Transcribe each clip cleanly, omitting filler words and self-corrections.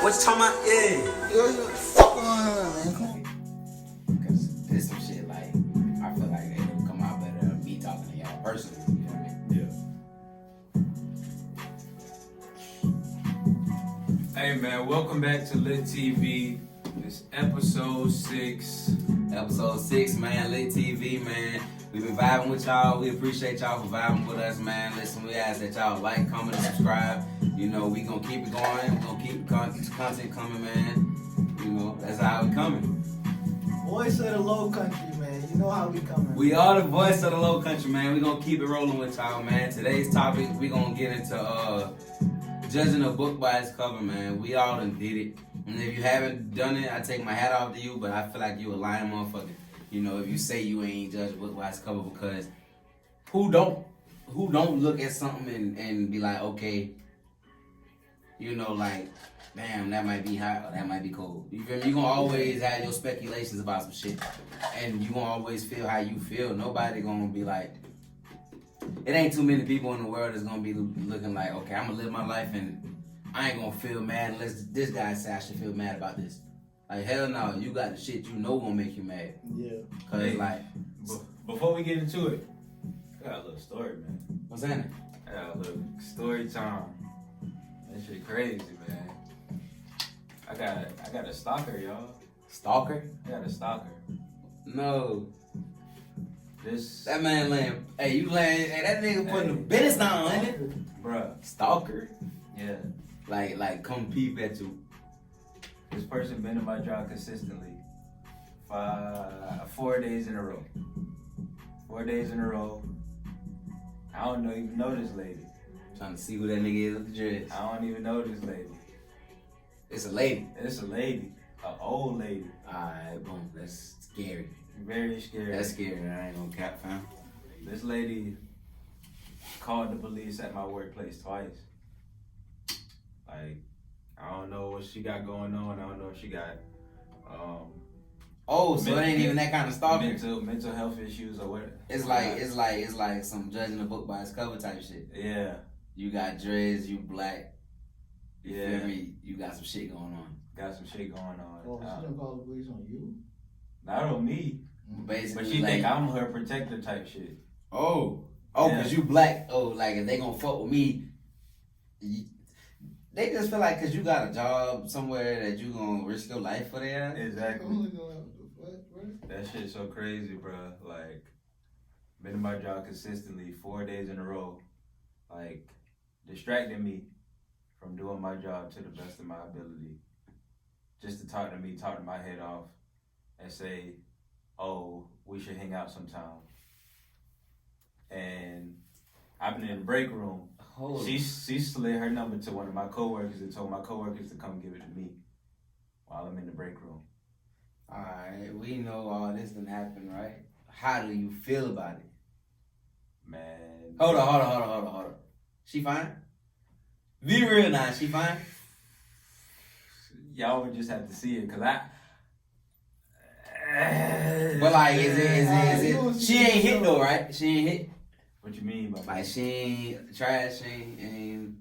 What you talking about? Yeah. Fuck on her, man. Come on. Because there's some shit like, I feel like it would come out better than me talking to y'all personally. You know what I mean? Hey man, welcome back to Lit TV. It's episode 6. Episode 6, man. Lit TV, man. We've been vibing with y'all. We appreciate y'all for vibing with us, man. Listen, we ask that y'all like, comment, and subscribe. You know, we gonna keep it going. We gonna keep the content coming, man. You know, that's how we coming. Voice of the Low Country, man. You know how we coming. We are the voice of the Low Country, man. We gonna keep it rolling with y'all, man. Today's topic, we gonna get into judging a book by its cover, man. We all done did it. And if you haven't done it, I take my hat off to you, but I feel like you a lying motherfucker. You know, if you say you ain't judge a book by its cover, because who don't look at something and be like, okay, you know, like, damn, that might be hot or that might be cold. You feel me? You gonna always have your speculations about some shit, and you gonna always feel how you feel. Nobody gonna be like, it ain't too many people in the world that's gonna be looking like, okay, I'm gonna live my life and I ain't gonna feel mad unless this guy said I should feel mad about this. Like, hell no, you got the shit you know gonna make you mad. Yeah. Cause Hey, like, before we get into it, I got a little story, man. what's that? I got a little story time. That shit crazy, man. I got a stalker, y'all. Stalker? I got a stalker. No. This That man laying, hey, you laying, hey, that nigga putting the business down, ain't it? bruh, Stalker? yeah. Like come peep at you. This person been in my job consistently 4 days in a row. 4 days in a row. I don't even know this lady. Trying to see who that nigga is with the dreads. I don't even know this lady. It's a lady. It's a lady, an old lady. Alright, boom. That's scary. Very scary. That's scary. I ain't gonna cap, fam. This lady called the police at my workplace twice. Like, I don't know what she got going on. I don't know if she got Oh, so it ain't even that kind of stalking. mental health issues or what. It's like some judging a book by its cover type shit. Yeah. You got dreads, you black. You Yeah. feel me? You got some shit going on. Got some shit going on. Oh, she done called the police on you? Not on me. Basically, But she like, think I'm her protector type shit. Oh, Yeah. cause you black. Oh, like if they gonna fuck with me, they just feel like cause you got a job somewhere that you gonna risk your life for that. Exactly. I'm looking at what, bro? That shit's so crazy, bro. Like, been in my job consistently 4 days in a row. Like, distracting me from doing my job to the best of my ability. Just to talk to me, talk my head off, and say, oh, we should hang out sometime. And I've been in the break room. She slid her number to one of my coworkers and told my coworkers to come give it to me while I'm in the break room. Alright, we know all this done happened, right? How do you feel about it? Man. Hold on. She fine? Be real now, she fine? Y'all would just have to see it, cause But like, is it? She ain't hit though, right? She ain't hit. What you mean by Like she ain't trash. She ain't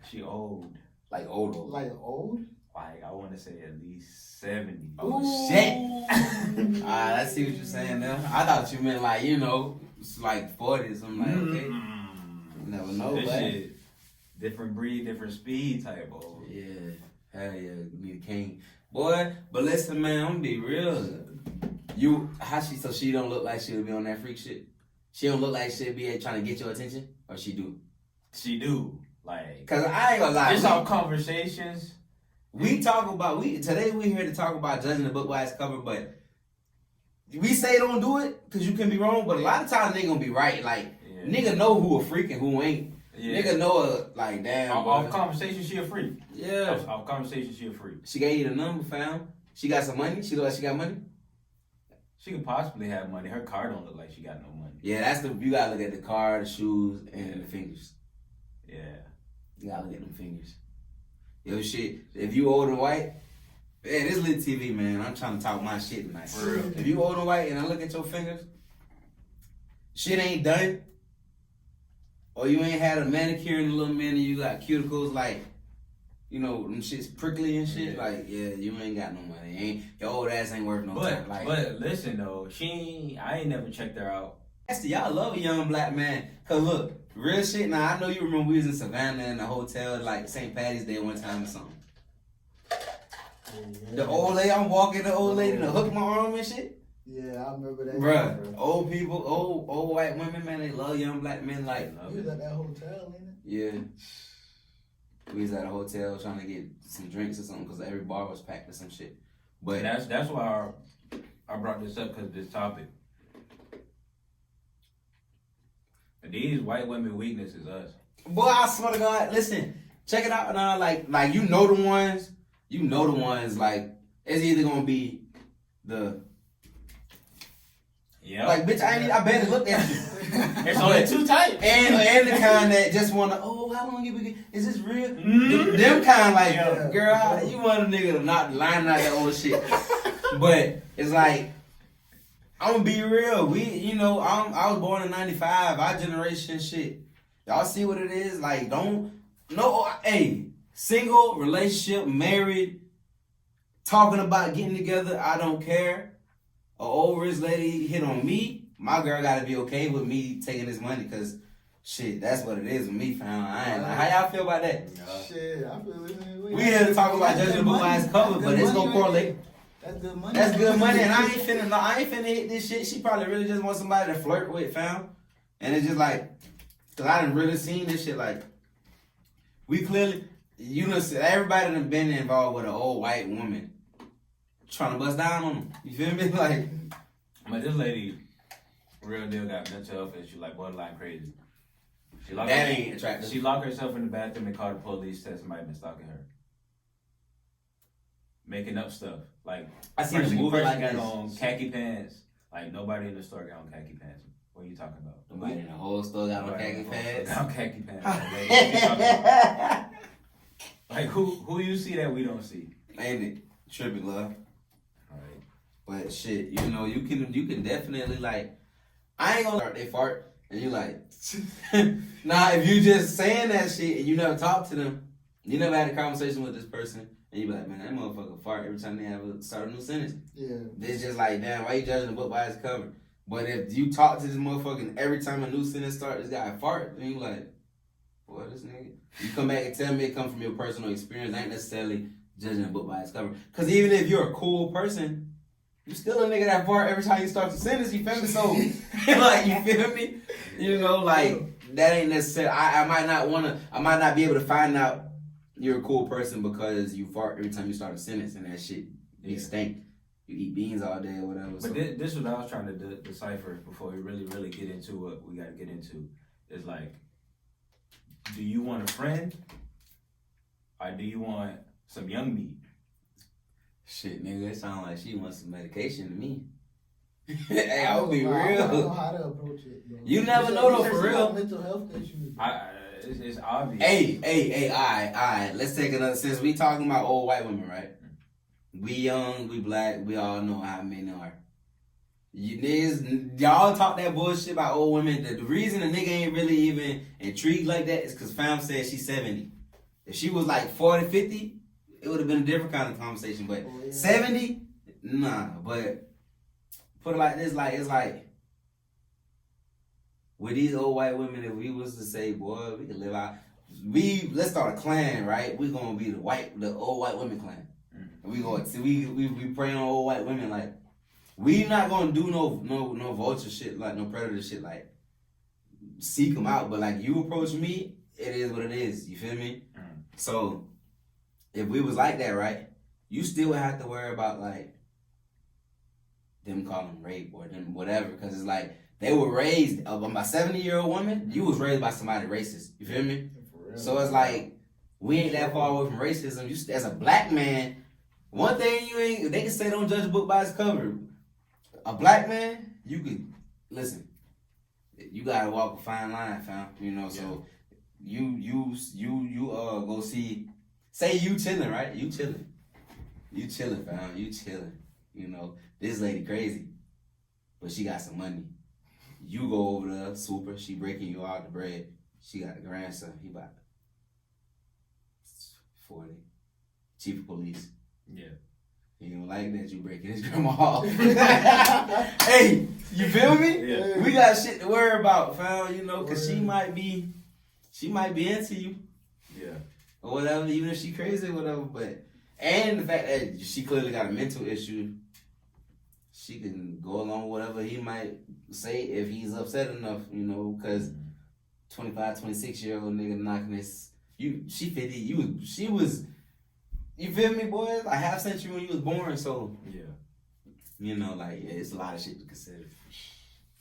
she old? like old. Like old? Like I want to say at least 70. Oh shit! I see what you're saying now. I thought you meant like it's like 40s. I'm like, okay, you never know, This but shit, different breed, different speed type old. yeah, hell yeah, you need a king, boy. But listen, man, I'm gonna be real. So she don't look like she'll be on that freak shit. She don't look like she'll be trying to get your attention, or she do? She do like. Cause I ain't gonna lie. It's all conversations. Today we here to talk about judging the book by its cover, but we say don't do it because you can be wrong, but a lot of times they gonna be right. Like nigga know who a freak and who ain't. Yeah. Nigga know like damn. Off conversation, she a freak. Yeah. Off conversation, she a freak. She gave you the number, fam. She got some money. She look like she got money. She could possibly have money. Her car don't look like she got no money. Yeah, you gotta look at the car, the shoes, and the fingers. Yeah. You gotta look at them fingers. Yo, shit. If you old and white, man, this Lit TV, man. I'm trying to talk my shit tonight. For real. If you old and white and I look at your fingers, shit ain't done, or you ain't had a manicure in a little minute, you got cuticles, like, you know, them shit's prickly and shit. Yeah. Like, yeah, you ain't got no money. Your old ass ain't worth no time. Like, but listen though, I ain't never checked her out. y'all love a young black man. Cause look, real shit. Now I know you remember we was in Savannah in the hotel like St. Patty's Day one time or something. The old lady, I'm walking the old lady to hook my arm and shit. Yeah, I remember that. Bruh, old people, old white women, man, they love young black men. Like, You was at that hotel, ain't it? yeah. We was at a hotel trying to get some drinks or something because every bar was packed or some shit. But that's why I brought this up, because of this topic. These white women weakness is us. boy, I swear to God, listen, check it out now. Like you know the ones, like it's either gonna be the like bitch, I barely looked at you. It's only two types. And the kind that just wanna, oh, how long you been? Is this real? Them kind like, girl, you want a nigga to not line out that old shit. But it's like, I'm gonna be real. I was born in '95. Our generation shit. Y'all see what it is? Like, single, relationship, married, talking about getting together. I don't care. A old rich lady hit on me. My girl gotta be okay with me taking this money, cause shit, that's what it is with me, fam. I ain't like, how y'all feel about that? Shit, I feel the same way. We here to talk about judging the book by its cover, but it's gonna correlate. That's good money. That's good money, and I ain't finna hit this shit. She probably really just wants somebody to flirt with, fam. And it's just like, cause I done really seen this shit. Like, we clearly, everybody done been involved with an old white woman trying to bust down on them. You feel me? Like, but this lady, real deal, got mental health issue, like borderline crazy. ain't attractive. She locked herself in the bathroom and called the police, said somebody been stalking her. Making up stuff. Like, I seen a movie like got this. on khaki pants. Like, nobody in the store got on khaki pants. What are you talking about? Nobody in the whole store got on khaki pants. Got on khaki pants. Like, what you talking about? Like, who you see that we don't see? Ain't it? Tripping, love. Alright. But shit, you can definitely, like, I ain't gonna start, they fart, and you like, nah, if you just saying that shit and you never talk to them, you never had a conversation with this person, and you be like, man, that motherfucker fart every time they start a new sentence. Yeah. It's just like, damn, why you judging the book by its cover? But if you talk to this motherfucker and every time a new sentence starts, this guy fart, then you like, boy, this nigga. You come back and tell me it come from your personal experience, ain't necessarily judging a book by its cover. Because even if you're a cool person, you still a nigga that fart every time you start the sentence, you feel me? So, like, you feel me? Like, that ain't necessarily, I might not be able to find out you're a cool person because you fart every time you start a sentence and that shit, you stink. You eat beans all day or whatever. But this is what I was trying to decipher before we really get into what we got to get into. Is like, do you want a friend or do you want some young meat? Shit, nigga, it sound like she wants some medication to me. Hey, I'll be real. I don't know how to approach it, bro. You never know though, for real. Mental health issues. It's obvious. Hey, all right. Let's take another. Since we talking about old white women, right? We young, we black, we all know how men are. You niggas, y'all talk that bullshit about old women. The reason a nigga ain't really even intrigued like that is because fam said she's 70. If she was like 40, 50, it would have been a different kind of conversation. But 70, nah. But put it like this, like it's like with these old white women, if we was to say, boy, we could live out. Let's start a clan, right? We gonna be the old white women clan. And we go, we prey on old white women, like we not gonna do no vulture shit, like no predator shit, like seek them out. But like you approach me, it is what it is. You feel me? So if we was like that, right, you still would have to worry about like them calling rape or them whatever, because it's like they were raised by a 70-year-old woman. You was raised by somebody racist. You feel me? So it's like we ain't that far away from racism. You as a black man. One thing they can say don't judge a book by its cover. A black man, you could, listen, you gotta walk a fine line, fam. So you go see, say you chilling, right? You chilling, fam. You chilling. This lady crazy, but she got some money. You go over there, super, she breaking you out the bread. She got a grandson, he about 40. Chief of police. Yeah. He don't like that you breaking his grandma off. Hey, you feel me? Yeah. We got shit to worry about, fam, you know, cause she might be into you. Yeah. Or whatever, even if she crazy or whatever, but and the fact that she clearly got a mental issue, she can go along with whatever he might say if he's upset enough, you know, cause 25, 26-year-old nigga knocking this she 50, she was you feel me, boy? Like half century when you was born, so Yeah. you know, like yeah, it's a lot of shit to consider.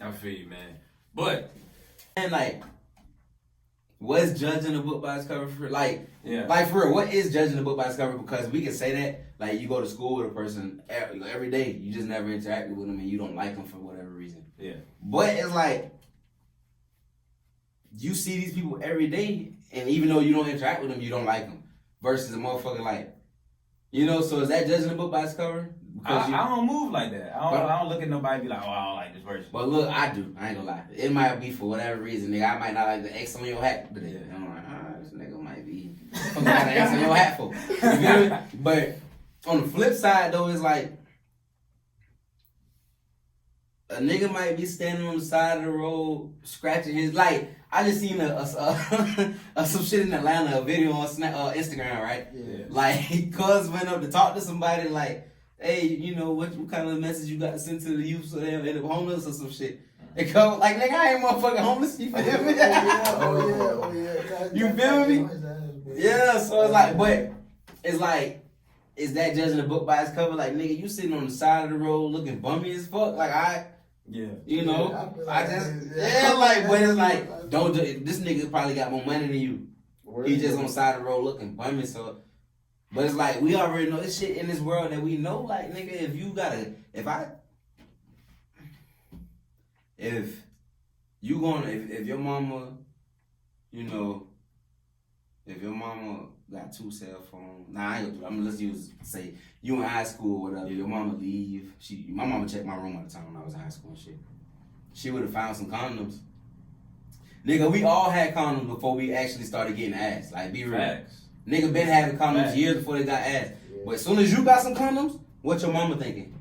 I feel you, man. But and like what's judging a book by its cover for like yeah. like for real, what is judging a book by its cover? Because we can say that like you go to school with a person every day, you just never interacted with them and you don't like them for whatever reason. Yeah. But it's like you see these people every day, and even though you don't interact with them, you don't like them. Versus a motherfucker like, you know. So is that judging a book by its cover? I don't move like that. I don't look at nobody and be like, oh, I don't like this person. But look, I do. I ain't gonna lie. It might be for whatever reason, nigga. I might not like the X on your hat today. I'm like, this nigga might be fucking got the X on your hat for. You feel me? But on the flip side, though, it's like a nigga might be standing on the side of the road, scratching his like. I just seen some shit in Atlanta, a video on Instagram, right? Yeah. Like, cuz went up to talk to somebody, like, hey, you know, what kind of message you got to send to the youth so they end up homeless or some shit. They come, like, nigga, I ain't motherfucking homeless, you feel me? Oh yeah. You feel me? Yeah, so it's like, but it's like, is that judging a book by its cover? Like, nigga, you sitting on the side of the road looking bummy as fuck, like, you know, I just, like, but it's like, don't do it. This nigga probably got more money than you. He just on the side of the road looking bummy, so. But it's like, we already know this shit in this world that we know, like, nigga, if you gotta, if your mama, you know, if your mama got 2 cell phones, nah, I ain't gonna do it. Let's use, say, you in high school or whatever, your mama leave, my mama checked my room all the time when I was in high school and shit. She would've found some condoms. Nigga, we all had condoms before we actually started getting ass. Like, be real. Facts. Nigga been having condoms years before they got ass. Yeah. But as soon as you got some condoms, what your mama thinking?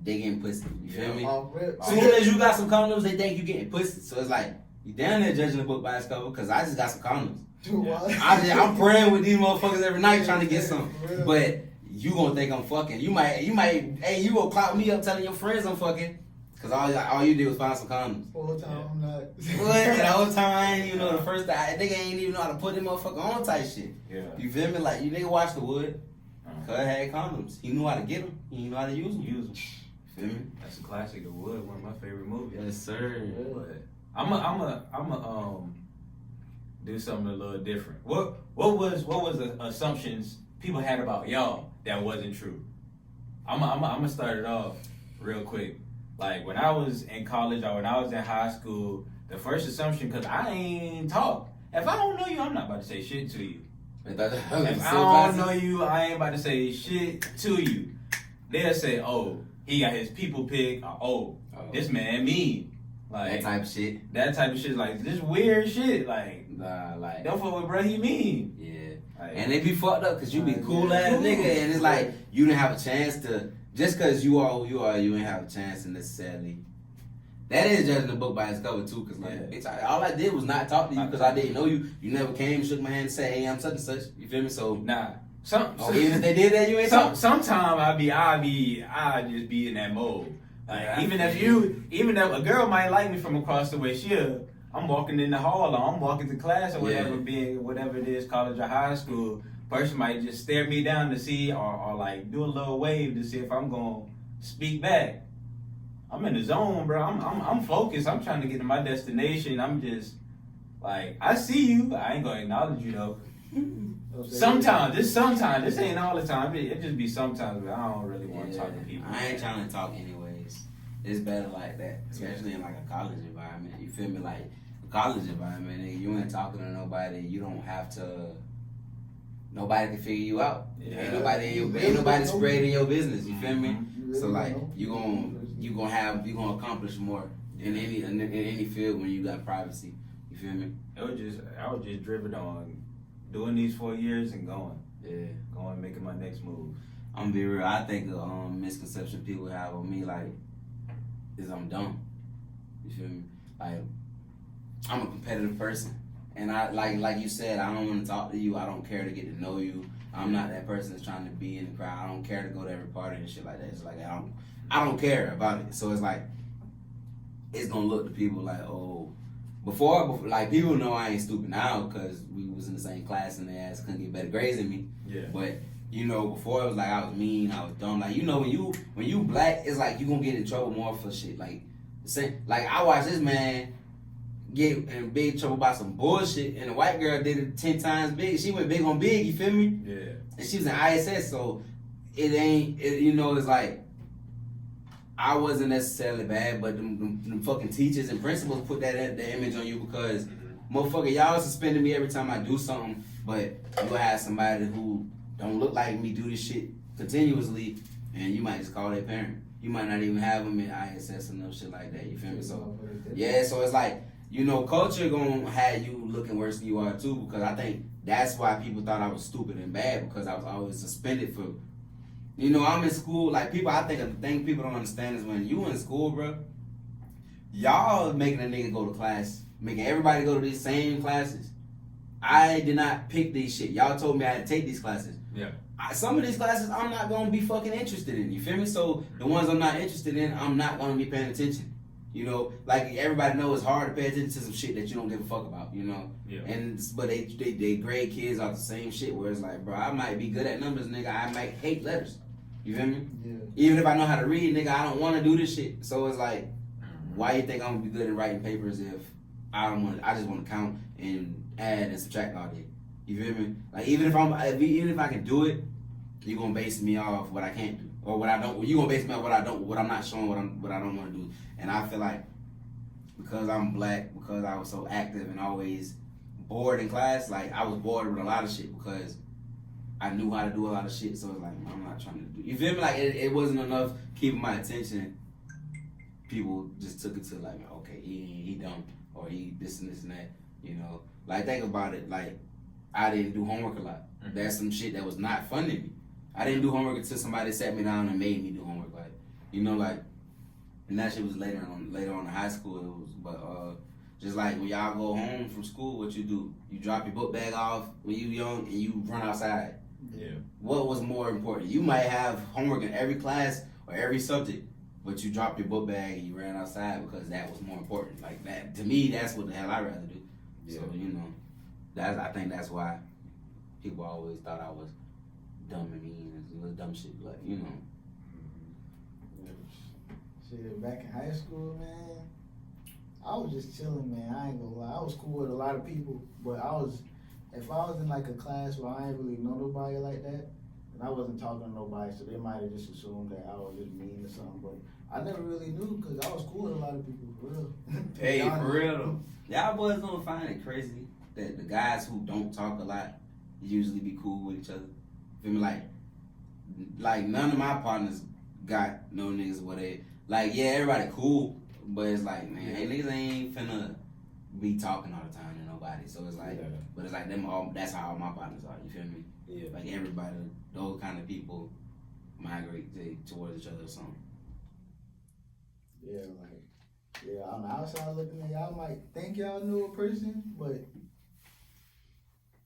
They getting pussy. You feel me? As soon as you got some condoms, they think you getting pussy. So it's like, you down there judging the book by its cover because I just got some condoms. I'm praying with these motherfuckers every night trying to get some. But you gonna think I'm fucking. You might, hey, you gonna clout me up telling your friends I'm fucking. Cause all you did was find some condoms. Whole time I'm not. What? The whole time, you know, the first time, nigga ain't even know how to put them motherfucker on type shit. Yeah. You feel me? Like, you nigga watched the wood. Cuz had condoms. He knew how to get them. He knew how to use them. Feel me? That's a classic. The Wood, one of my favorite movies. Yes, sir. But I'm do something a little different. What was the assumptions people had about y'all that wasn't true? I'm gonna start it off real quick. Like when I was in college or when I was in high school, the first assumption, cause I ain't talk. If I don't know you, I'm not about to say shit to you. If I don't know you, I ain't about to say shit to you. They'll say, oh, he got his people pick. Oh, this man mean. Like that type of shit. That type of shit, like this weird shit. Like, like don't fuck with bro, he mean. Yeah. Like, and they be fucked up cause you be cool ass nigga, and it's like you didn't have a chance to. Just cause you are who you are, you ain't have a chance to necessarily. That is judging the book by its cover too, cause like, bitch, all I did was not talk to you, cause I didn't know you. You never came, shook my hand, and said, "Hey, I'm such and such." You feel me? So nah. Even if they did that, you ain't talking. Sometimes I just be in that mode. Like even if a girl might like me from across the way, I'm walking in the hall or I'm walking to class or whatever, whatever it is, college or high school. Person might just stare me down to see or like do a little wave to see if I'm gonna speak back. I'm in the zone, bro. I'm focused. I'm trying to get to my destination. I'm just like, I see you. I ain't gonna acknowledge you though. Sometimes. This ain't all the time. It just be sometimes, but I don't really want to talk to people. I ain't trying to talk anyways. It's better like that, especially in like a college environment. You feel me? Like a college environment, nigga, you ain't talking to nobody. You don't have to. Nobody can figure you out. Yeah. Ain't nobody sprayed in your business. You feel me? So like you gonna accomplish more in any field when you got privacy. You feel me? I was just driven on doing these 4 years and going. Yeah. Going making my next move. I'm gonna be real. I think the misconception people have of me like is I'm dumb. You feel me? Like I'm a competitive person, and I like you said. I don't want to talk to you. I don't care to get to know you. I'm not that person that's trying to be in the crowd. I don't care to go to every party and shit like that. It's like I don't care about it. So it's like it's gonna look to people like, oh, before like people know I ain't stupid now because we was in the same class and their ass couldn't get better grades than me. Yeah. But you know, before it was like I was mean, I was dumb. Like, you know, when you black, it's like you gonna get in trouble more for shit. Like the same. Like I watched this man get in big trouble about some bullshit, and the white girl did it 10 times big. She went big on big. You feel me? Yeah. And she was in ISS, so you know, it's like I wasn't necessarily bad, but them fucking teachers and principals put that image on you because motherfucker, y'all suspending me every time I do something, but you have somebody who don't look like me do this shit continuously, and you might just call their parent. You might not even have them in ISS or no shit like that. You feel me? So yeah, so it's like, you know, culture gonna have you looking worse than you are too, because I think that's why people thought I was stupid and bad, because I was always suspended for, you know, I'm in school. Like people, I think the thing people don't understand is when you in school, bro, y'all making a nigga go to class, making everybody go to these same classes. I did not pick these shit. Y'all told me I had to take these classes. Yeah. Some of these classes I'm not gonna be fucking interested in. You feel me? So the ones I'm not interested in, I'm not gonna be paying attention. You know, like everybody knows it's hard to pay attention to some shit that you don't give a fuck about. You know, Yeah. But they grade kids off the same shit. Where it's like, bro, I might be good at numbers, nigga. I might hate letters. You feel me? Yeah. Even if I know how to read, nigga, I don't want to do this shit. So it's like, why you think I'm gonna be good at writing papers if I don't want? I just want to count and add and subtract all day. You feel me? Like even if I can do it, you gonna base me off what I can't do or what I don't. You gonna base me off what I'm not showing, what I don't want to do. And I feel like because I'm black, because I was so active and always bored in class, like I was bored with a lot of shit because I knew how to do a lot of shit. So it's like, I'm not trying to do. You feel me? Like it wasn't enough keeping my attention. People just took it to like, okay, he dumb or he this and that. You know, like think about it. Like I didn't do homework a lot. That's some shit that was not fun to me. I didn't do homework until somebody sat me down and made me do homework. Like, you know, like, and that shit was later on in high school. It was, but just like when y'all go home from school, what you do? You drop your book bag off when you young and you run outside. Yeah. What was more important? You might have homework in every class or every subject, but you dropped your book bag and you ran outside because that was more important. Like that, to me, that's what the hell I'd rather do. Yeah. So, you know, I think that's why people always thought I was dumb and mean and little dumb shit, like, you know. Shit, back in high school, man, I was just chilling, man. I ain't gonna lie. I was cool with a lot of people, but if I was in like a class where I ain't really know nobody like that, and I wasn't talking to nobody, so they might have just assumed that I was just mean or something, but I never really knew because I was cool with a lot of people, for real. Hey, for real though. Y'all boys don't find it crazy that the guys who don't talk a lot usually be cool with each other? Feel me? Like none of my partners got no niggas where they, like, yeah, everybody cool, but it's like, man, hey, niggas ain't finna be talking all the time to nobody. So it's like, but it's like them all, that's how all my partners are, you feel me? Yeah. Like everybody, those kind of people migrate towards each other or something. Yeah, on the outside looking at y'all might think y'all knew a person, but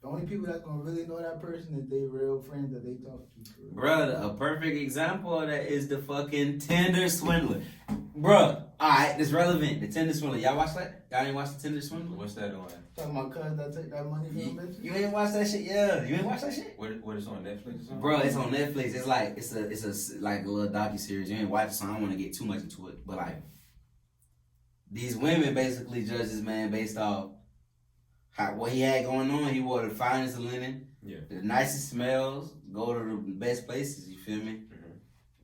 the only people that's gonna really know that person is they real friends that they talk to. Bruh, a perfect example of that is the fucking Tinder swindler. Bruh, alright, it's relevant. The Tinder swindler. Y'all watch that? Y'all ain't watch the Tinder swindler? What's that on? Talking about cuz that took that money from the bitch? You ain't watch that shit? Yeah. You ain't watch that shit? What is on Netflix or something? Bro, it's on Netflix. It's like it's a like a little docu-series. You ain't watch it, so I don't want to get too much into it. But like these women basically judge this man based off what he had going on. He wore the finest of linen, the nicest smells, go to the best places, you feel me?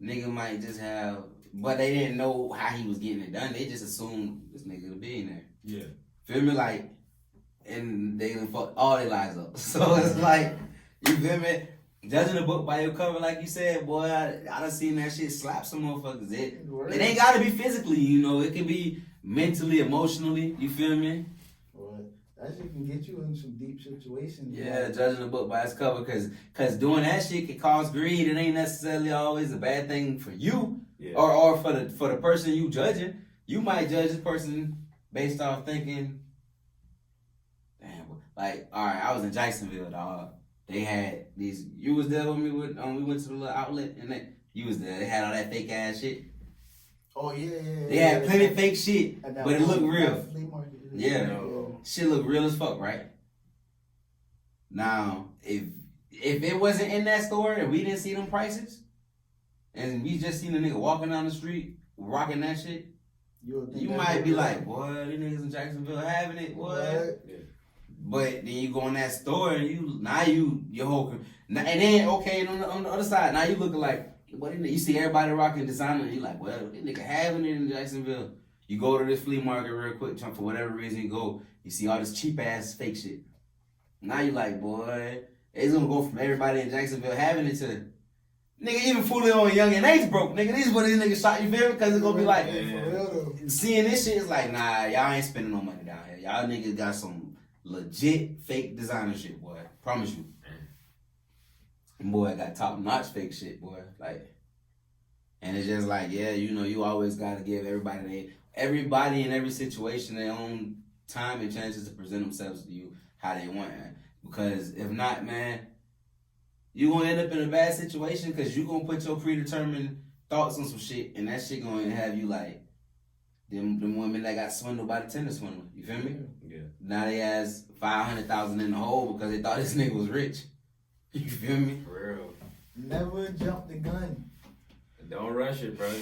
Nigga might just have, but they didn't know how he was getting it done. They just assumed this nigga a billionaire. Yeah. Feel me? Like, and they done fucked all their lives up. So it's like, you feel me? Judging a book by your cover, like you said, boy, I done seen that shit slap some motherfuckers. It ain't gotta be physically, you know, it can be mentally, emotionally, you feel me? Well, That shit can get you in some deep situations. Yeah, judging a book by its cover, cause doing that shit can cause greed. It ain't necessarily always a bad thing for you, or for the person you judging. You might judge this person based off thinking, damn, like, all right, I was in Jacksonville, dog. They had these. You was there when we went to the little outlet, and you was there. They had all that fake ass shit. Oh yeah. They had plenty of fake shit, but it looked real. Flea market. Yeah, shit look real as fuck, right? Now, if it wasn't in that store and we didn't see them prices, and we just seen a nigga walking down the street rocking that shit, you might be like, boy, these niggas in Jacksonville having it, what? Yeah. But then you go in that store and your whole, and then okay, on the other side, now you looking like, what you see everybody rocking designer, and you like, well, this nigga having it in Jacksonville. You go to this flea market real quick, for whatever reason you go, you see all this cheap ass fake shit. Now you like, boy, it's gonna go from everybody in Jacksonville having it to, nigga, even Fulio and Young and Ace broke, nigga. These what these niggas shot, you feel me? Because it's gonna be like, seeing this shit is like, nah, y'all ain't spending no money down here. Y'all niggas got some legit fake designer shit, boy. Promise you. And boy, I got top notch fake shit, boy. Like, and it's just like, yeah, you know, you always gotta give everybody in every situation their own time and chances to present themselves to you how they want, man. Because if not, man, you gonna end up in a bad situation because you gonna put your predetermined thoughts on some shit, and that shit gonna have you like them women that got swindled by the Tinder swindler. You feel me? Yeah. Now they has 500,000 in the hole because they thought this nigga was rich. You feel me? For real. Never jump the gun. Don't rush it, bro.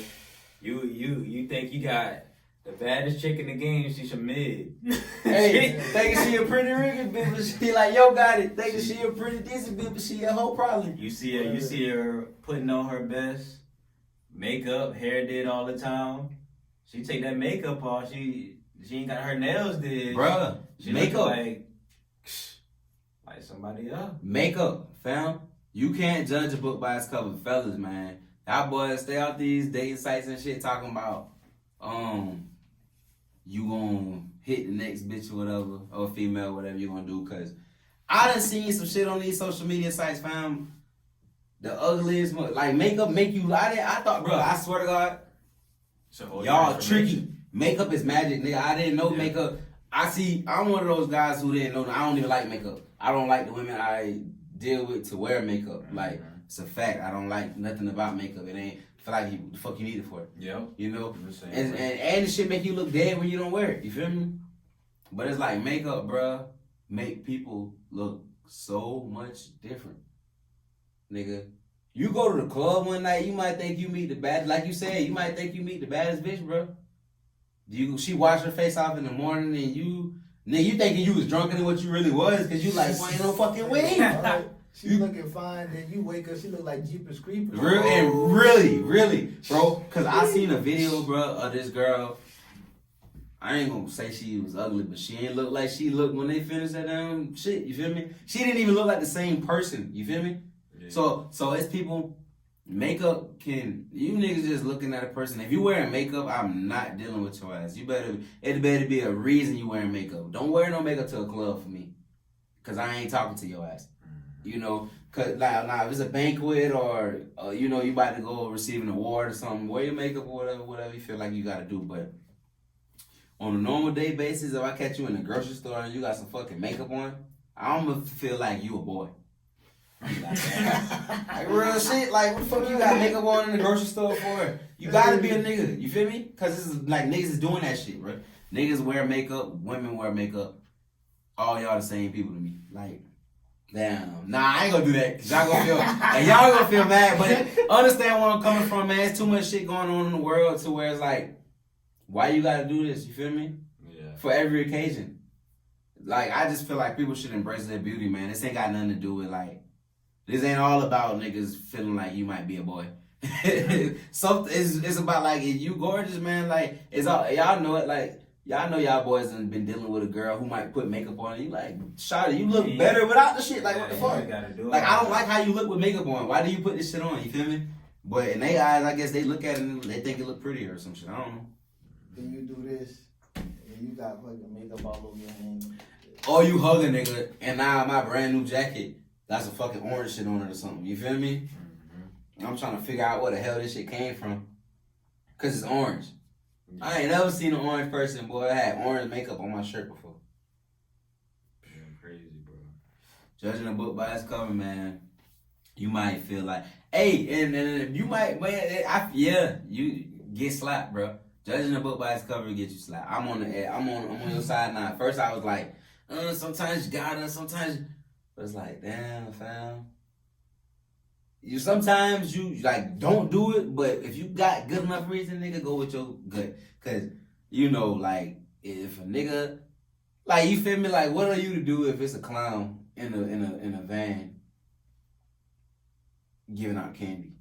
You think you got the baddest chick in the game? She's a mid. Hey, thinking she a pretty rigged bitch, but she like, yo, got it. Thinking she a pretty decent bitch, but she a whole problem. You see her putting on her best makeup, hair did all the time. She take that makeup off. She ain't got her nails did. Bruh, she makeup like somebody else. Makeup, fam. You can't judge a book by its cover, fellas, man. Y'all boys stay out these dating sites and shit talking about you gonna hit the next bitch or whatever, or female, whatever you gonna do, cause I done seen some shit on these social media sites, fam. The ugliest, like makeup make you lie. I thought, bro, I swear to God, y'all tricky. Makeup is magic, nigga. I didn't know makeup. I'm one of those guys who didn't know. I don't even like makeup. I don't like the women I deal with to wear makeup. Like, it's a fact. I don't like nothing about makeup. It ain't, I feel like the fuck you need it for. Yeah. You know? And the shit make you look dead when you don't wear it. You feel me? But it's like makeup, bruh, make people look so much different. Nigga. You go to the club one night, you might think you meet the baddest, like you said, you might think you meet the baddest bitch, bro. She washed her face off in the morning and you thinking you was drunker than what you really was, cause you like, boy, ain't no fucking way. Right. She looking fine, then you wake up, she look like Jeepers Creepers. Really, bro, cause I seen a video, bro, of this girl. I ain't gonna say she was ugly, but she ain't look like she looked when they finished that damn shit, you feel me? She didn't even look like the same person, you feel me? Yeah. So it's people, makeup you niggas just looking at a person. If you wearing makeup, I'm not dealing with your ass. It better be a reason you wearing makeup. Don't wear no makeup to a club for me, cause I ain't talking to your ass. You know, cause like now if it's a banquet or you know you about to go receive an award or something, wear your makeup or whatever you feel like you gotta do. But on a normal day basis, if I catch you in the grocery store and you got some fucking makeup on, I'm gonna feel like you a boy. Like real shit, like what the fuck you got makeup on in the grocery store for? You gotta be a nigga, you feel me? Cause this is like niggas is doing that shit, bro. Niggas wear makeup, women wear makeup. All y'all the same people to me. Like, damn. Nah, I ain't gonna do that. Cause y'all gonna feel mad. But understand where I'm coming from, man. It's too much shit going on in the world to where it's like, why you gotta do this? You feel me? Yeah. For every occasion. Like, I just feel like people should embrace their beauty, man. This ain't got nothing to do with like, this ain't all about niggas feeling like you might be a boy. It's about like, if you gorgeous, man, like, it's all, y'all know it, like, y'all know y'all boys done been dealing with a girl who might put makeup on and you like, shawty, you look better without the shit. Like, what the fuck? Like, I don't like how you look with makeup on. Why do you put this shit on? You feel me? But in their eyes, I guess they look at it and they think it look prettier or some shit. I don't know. Then you do this and you got fucking makeup all over your hand. Or you hug a nigga, and now my brand new jacket got some fucking orange shit on it or something. You feel me? Mm-hmm. I'm trying to figure out where the hell this shit came from. Cause it's orange. Yeah. I ain't never seen an orange person, boy. I had orange makeup on my shirt before. Crazy, bro. Judging a book by its cover, man. You might feel like, hey, and you might, you get slapped, bro. Judging a book by its cover get you slapped. I'm on your side now. First I was like, sometimes you gotta, sometimes, but it's like, damn, fam. Sometimes you like don't do it, but if you got good enough reason, nigga, go with your gut. Cause you know, like if a nigga, like you feel me, like what are you to do if it's a clown in a van giving out candy,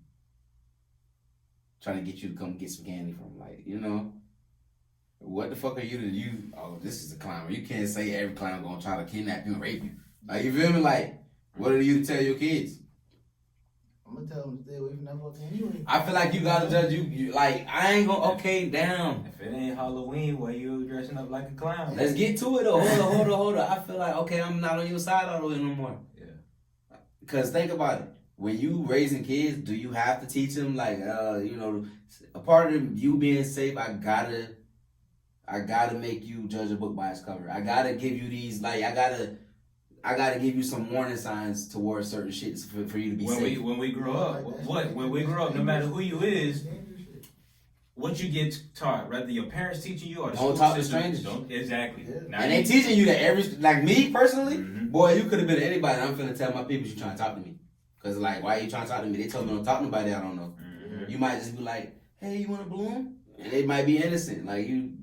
trying to get you to come get some candy from, like, you know, what the fuck are you to do? Oh, this is a clown. You can't say every clown gonna try to kidnap you and rape you. Like, you feel me? Like, what are you to tell your kids? I'm gonna tell them to stay away from that fucking anyway. I feel like you gotta judge you like, I ain't gonna, okay, damn. If it ain't Halloween, why you dressing up like a clown? Let's get to it though. Hold on. I feel like, okay, I'm not on your side all the way no more. Yeah. Cause think about it. When you raising kids, do you have to teach them, like, you know, a part of you being safe, I gotta make you judge a book by its cover. I gotta give you these, like, I gotta give you some warning signs towards certain shit for you to be safe. When we grow up, when we grow up, no matter who you is, what you get taught, whether your parents teaching you or the don't talk to strangers. Exactly. Yeah. And they teaching you that like me personally, boy, you could have been anybody. I'm finna tell my people you trying to talk to me. Cause like, why are you trying to talk to me? They told me don't talk to nobody I don't know. Mm-hmm. You might just be like, hey, you want a balloon? And they might be innocent. Like you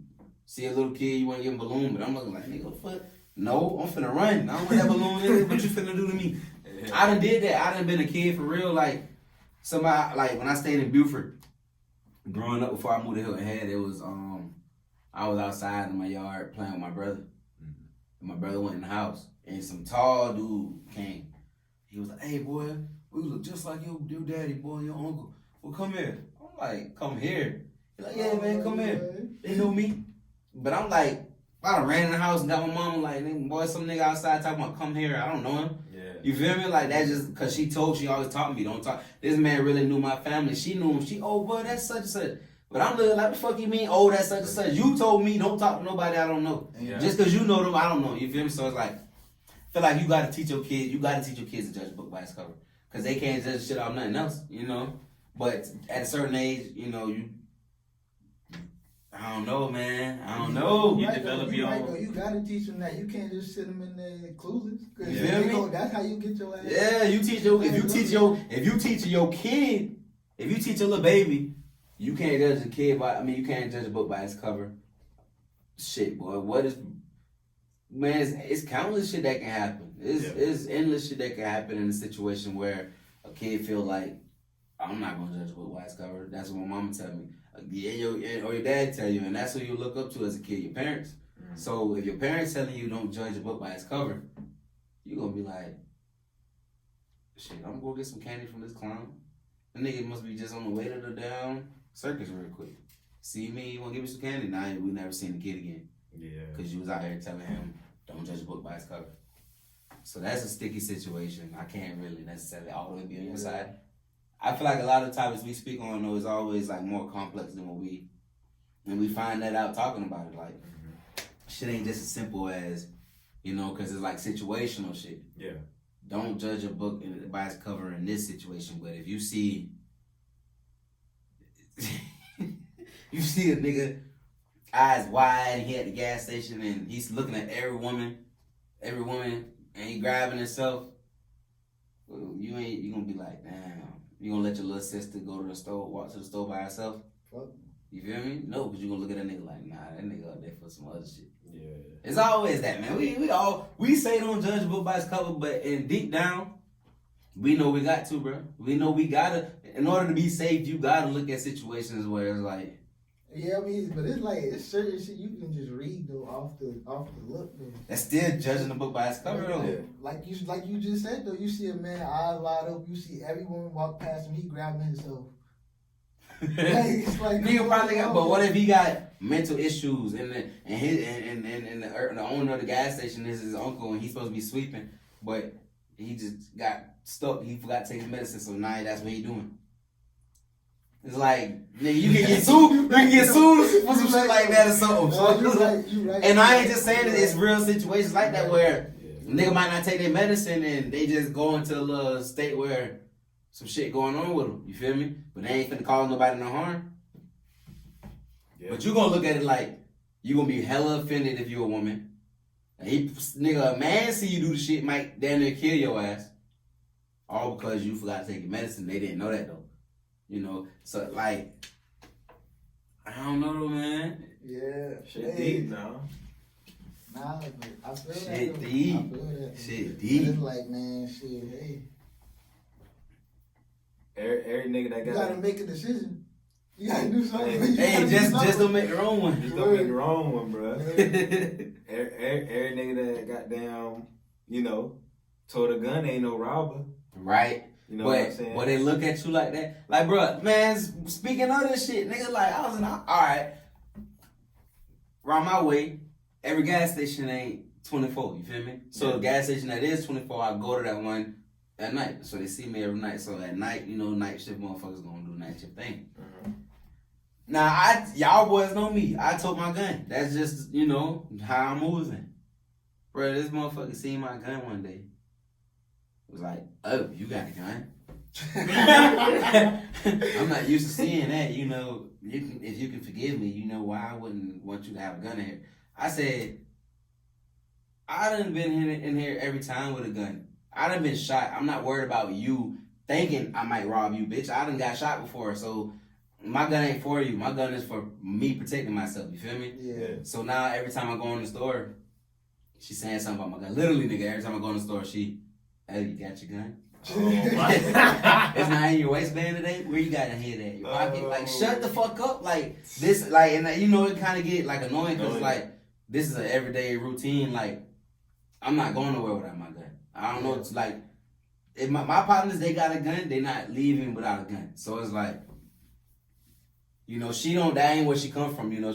see a little kid, you want to give him a balloon, but I'm looking like, nigga, what the fuck? No, I'm finna run. I don't want that balloon in it. What you finna do to me? Yeah. I done did that. I done been a kid for real. Like somebody, like when I stayed in Buford, growing up before I moved to Hilton Head, it was I was outside in my yard playing with my brother. Mm-hmm. And my brother went in the house, and some tall dude came. He was like, hey, boy, we look just like your daddy, boy, your uncle. Well, come here. I'm like, come here. He's like, yeah, man, come here. They know me. But I'm like, I done ran in the house and got my mama like, boy, some nigga outside talking about come here. I don't know him. Yeah. You feel me? Like, that just, because she always taught me, don't talk. This man really knew my family. She knew him. Oh, boy, that's such and such. But I'm looking like, the fuck you mean? Oh, that's such and such. You told me don't talk to nobody I don't know. Yeah. Just because you know them, I don't know. You feel me? So it's like, I feel like you gotta teach your kids to judge a book by its cover. Cause they can't judge shit off nothing else, you know? But at a certain age, you know, I don't know, man. I don't know. You develop your own. You gotta teach them that. You can't just sit them in there clueless. Cause that's how you get your ass. Yeah, if you teach your little baby, you can't judge a kid you can't judge a book by its cover. Shit, boy, man, it's countless shit that can happen. It's endless shit that can happen in a situation where a kid feel like, I'm not gonna judge a book by its cover. That's what my mama tell me. Or your dad tell you, and that's who you look up to as a kid, your parents. Mm-hmm. So if your parents telling you don't judge a book by its cover, you gonna be like, shit, I'm gonna go get some candy from this clown. The nigga must be just on the way to the down circus real quick. See me, you wanna give me some candy? Nah, we never seen the kid again. Yeah. Because you was out here telling him, don't judge a book by its cover. So that's a sticky situation. I can't really necessarily all the way be on your side. I feel like a lot of topics we speak on, though, is always like more complex than and we find that out talking about it. Like, shit ain't just as simple as, you know, because it's like situational shit. Yeah. Don't judge a book by its cover in this situation, but if you see, you see a nigga eyes wide and he at the gas station and he's looking at every woman, and he grabbing himself, well, you gonna be like, damn. You gonna let your little sister go to the store, walk to the store by herself? Fuck. You feel me? No, because you gonna look at that nigga like, nah, that nigga up there for some other shit. Yeah. It's always that, man. We say don't judge a book by its cover, but deep down, we know we got to, bro. We know we gotta, in order to be safe, you gotta look at situations where it's like, yeah, I mean, but it's like, it's certain shit you can just read though off the look though. That's still judging the book by its cover though. Yeah. Like you just said though, you see a man eyes wide open, you see every woman walk past him, he grabbing himself. It's like, Nigga probably got, but what if he got mental issues and the owner of the gas station is his uncle and he's supposed to be sweeping, but he just got stuck. He forgot to take his medicine, so now that's what he doing. It's like, nigga, you can get sued. You can get sued for some shit like that or something. So, you right. And I ain't just saying it's real situations like that where nigga might not take their medicine and they just go into a little state where some shit going on with them. You feel me? But they ain't finna cause nobody no harm. Yeah. But you gonna look at it like you gonna be hella offended if you a woman. And nigga, a man see you do the shit might damn near kill your ass. All because you forgot to take your medicine. They didn't know that though. You know, so like, I don't know though, man. Yeah. Shit deep now. Nah, but I feel that. Shit deep. I feel that. Shit deep. It's like, man, shit, hey. Every nevery nigga that You got gotta make a decision. You gotta do something. Hey, just don't make the wrong one. Just don't make the wrong one, bro. every nigga that got down, you know, told a gun ain't no robber. Right. You know but, what I'm saying? But they look at you like that. Like, bro, man, speaking of this shit, nigga, like, I was in, all right, around my way, every gas station ain't 24, you feel me? So the gas station that is 24, I go to that one at night. So they see me every night. So at night, you know, night shift motherfuckers gonna do night shift thing. Mm-hmm. Now, y'all boys know me. I took my gun. That's just, you know, how I'm moving. Bro, this motherfucker seen my gun one day. It was like, oh, you got a gun? I'm not used to seeing that, you know. If you can forgive me, you know why I wouldn't want you to have a gun in here. I said, I done been in here every time with a gun. I done been shot. I'm not worried about you thinking I might rob you, bitch. I done got shot before, so my gun ain't for you. My gun is for me protecting myself, you feel me? Yeah. So now every time I go in the store, she's saying something about my gun. Literally, nigga, every time I go in the store, oh, you got your gun? It's not in your waistband today? Where you got to hear that? Your pocket? Like, shut the fuck up. Like, this, like, and you know, it kind of get, like, annoying because, like, this is an everyday routine. Like, I'm not going nowhere without my gun. I don't know. It's like, if my partners, they got a gun, they not leaving without a gun. So it's like, you know, that ain't where she come from, you know.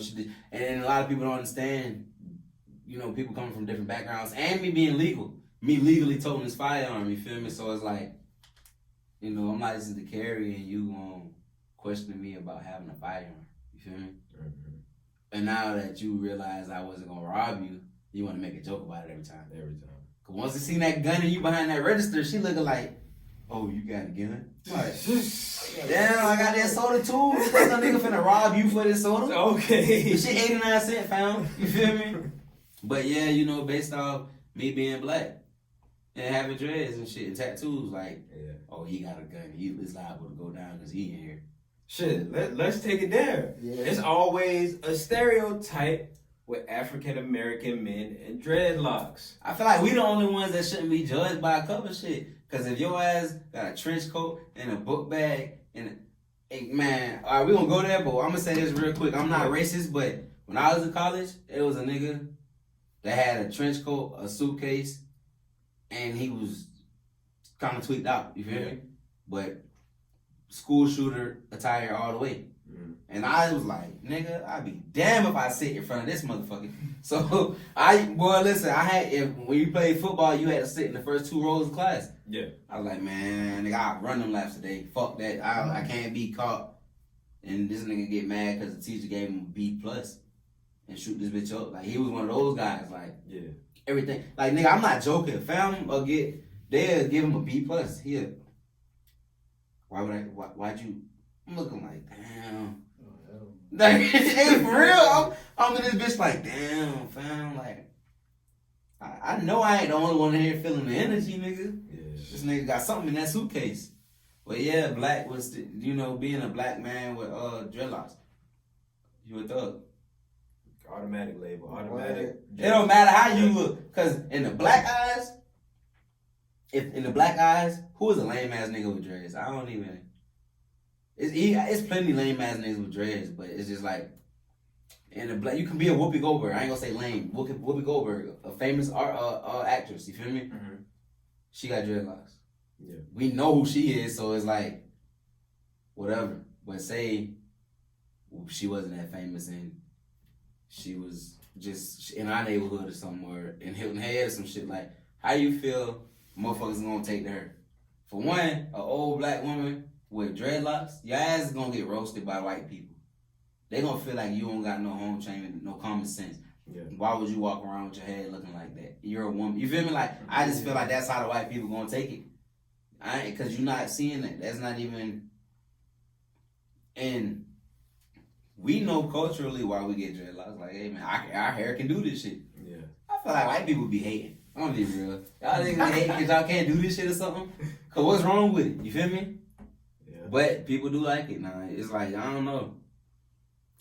And a lot of people don't understand, you know, people coming from different backgrounds and me being legal. Me legally toting this firearm, you feel me? So it's like, you know, I'm licensed to carry and you questioning me about having a firearm, you feel me? Mm-hmm. And now that you realize I wasn't gonna rob you, you want to make a joke about it every time. Every time. Cause once you see that gun and you behind that register, she looking like, oh, you got a gun? Like, damn, I got that soda too. You think a nigga finna rob you for this soda? Okay. This shit 89 cents, fam. You feel me? But yeah, you know, based off me being black and having dreads and shit and tattoos, like, oh, he got a gun. He is liable to go down because he in here. Shit, let's take it there. Yeah. It's always a stereotype with African American men and dreadlocks. I feel like we the only ones that shouldn't be judged by a cover shit. Cause if your ass got a trench coat and a book bag and man, all right, we gonna go there, but I'm gonna say this real quick. I'm not racist, but when I was in college, it was a nigga that had a trench coat, a suitcase, and he was kind of tweaked out. You feel me? But school shooter attire all the way. And I was like, nigga, I'd be damn if I sit in front of this motherfucker. So when you played football, you had to sit in the first 2 rows of class. Yeah. I was like, man, nigga, I'll run them laps today. Fuck that. I can't be caught. And this nigga get mad because the teacher gave him a B+ and shoot this bitch up. Like, he was one of those guys, like, everything. Like, nigga, I'm not joking. They'll give him a B+. Here. Why'd you? I'm looking like, damn. Like, it's for real. I'm in this bitch like, damn, fam. Like, I know I ain't the only one in here feeling the energy, nigga. Yeah. This nigga got something in that suitcase. But yeah, black was, being a black man with dreadlocks. You a thug. Automatic label. Automatic. It don't matter how you look. Because in the black eyes, who is a lame ass nigga with dreads? I don't even. It's plenty lame ass niggas with dreads, but it's just like in the black. You can be a Whoopi Goldberg. I ain't gonna say lame. Whoopi Goldberg, a famous actress. You feel me? Mm-hmm. She got dreadlocks. Yeah. We know who she is, so it's like whatever. But say she wasn't that famous and she was just in our neighborhood or somewhere in Hilton Head or some shit. Like, how you feel motherfuckers gonna take to her? For one, an old black woman with dreadlocks, your ass is gonna get roasted by white people. They gonna feel like you don't got no home training, no common sense. Yeah. Why would you walk around with your head looking like that? You're a woman. You feel me? Like, I just feel like that's how the white people gonna take it. Because you're not seeing that. That's not even. And we know culturally why we get dreadlocks. Like, hey man, our hair can do this shit. Yeah. I feel like white people be hating. I'm gonna be real. Y'all niggas hate because y'all can't do this shit or something. Cause what's wrong with it? You feel me? Yeah. But people do like it now. It's like, I don't know.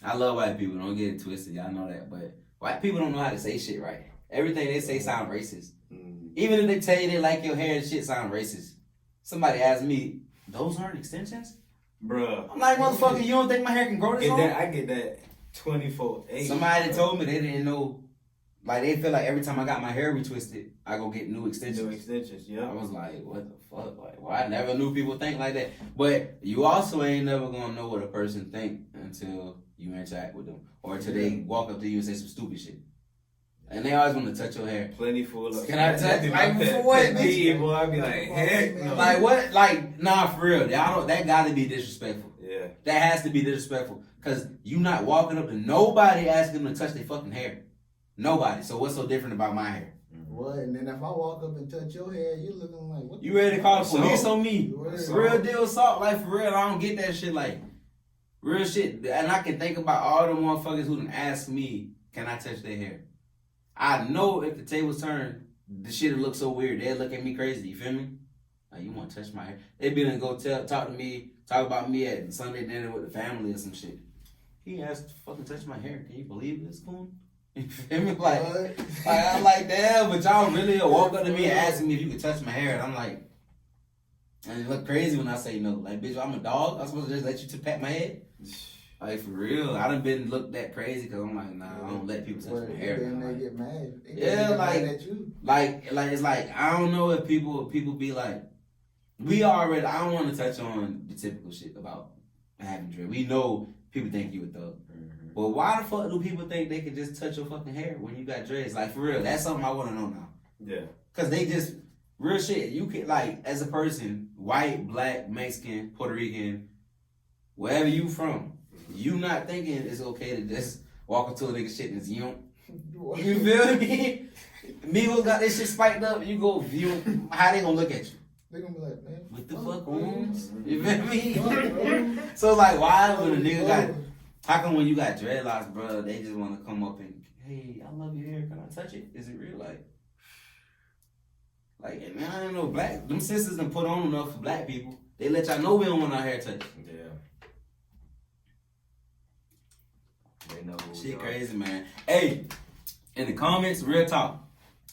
I love white people. Don't get it twisted. Y'all know that. But white people don't know how to say shit right. Everything they say sound racist. Even if they tell you they like your hair, shit sound racist. Somebody asked me, those aren't extensions? Bruh. I'm like, motherfucker, you don't think my hair can grow this long? I get that 24/8. Somebody told me they didn't know. Like, they feel like every time I got my hair retwisted, I go get new extensions. New extensions, yeah. I was like, what the fuck? Like, well, I never knew people think like that. But you also ain't never gonna know what a person think until you interact with them. Or until they walk up to you and say some stupid shit. And they always want to touch your hair. Plenty full of. Can I touch? Like, For what? Boy, I'd be like, heck no. Like, what? Like, nah, for real. Y'all don't, that gotta be disrespectful. Yeah. That has to be disrespectful. Because you not walking up to nobody asking them to touch their fucking hair. Nobody. So what's so different about my hair? What? And then if I walk up and touch your hair, you looking like what? You ready to call the police on me? Real Real deal assault. Like, for real, I don't get that shit. Like, real shit. And I can think about all the motherfuckers who done asked me, can I touch their hair? I know if the tables turned, the shit would look so weird. They'd look at me crazy. You feel me? Like, you want to touch my hair? They'd be gonna go talk to me, talk about me at Sunday dinner with the family or some shit. He asked to fucking touch my hair. Can you believe this, coon? You feel me? Like I'm like, damn, but y'all really walk up to me and ask me if you could touch my hair. And I'm like, and it look crazy when I say no. Like, bitch, I'm a dog. I'm supposed to just let you pat my head? Like, for real. I done been looked that crazy because I'm like, nah, I don't let people touch my hair. Then like, they get mad. Yeah, get like, mad at you. like it's like, I don't know if people be like, we already, I don't want to touch on the typical shit about having dread. We know people think you a thug. But why the fuck do people think they can just touch your fucking hair when you got dreads? Like, for real, that's something I want to know now. Yeah. Because they just, real shit, you can, like, as a person, white, black, Mexican, Puerto Rican, wherever you from, you not thinking it's okay to just walk up to a nigga shit and you don't, you feel me? Migos got this shit spiked up, you go view, how they gonna look at you? They gonna be like, man, What the fuck, Holmes? You feel me? So, like, why when a nigga got, how come when you got dreadlocks, bro, they just want to come up and, hey, I love your hair, can I touch it? Is it real? Like, man, I didn't know black, them sisters done put on enough for black people. They let y'all know we don't want our hair touched. Yeah. They know. Shit crazy, man. Hey, in the comments, real talk.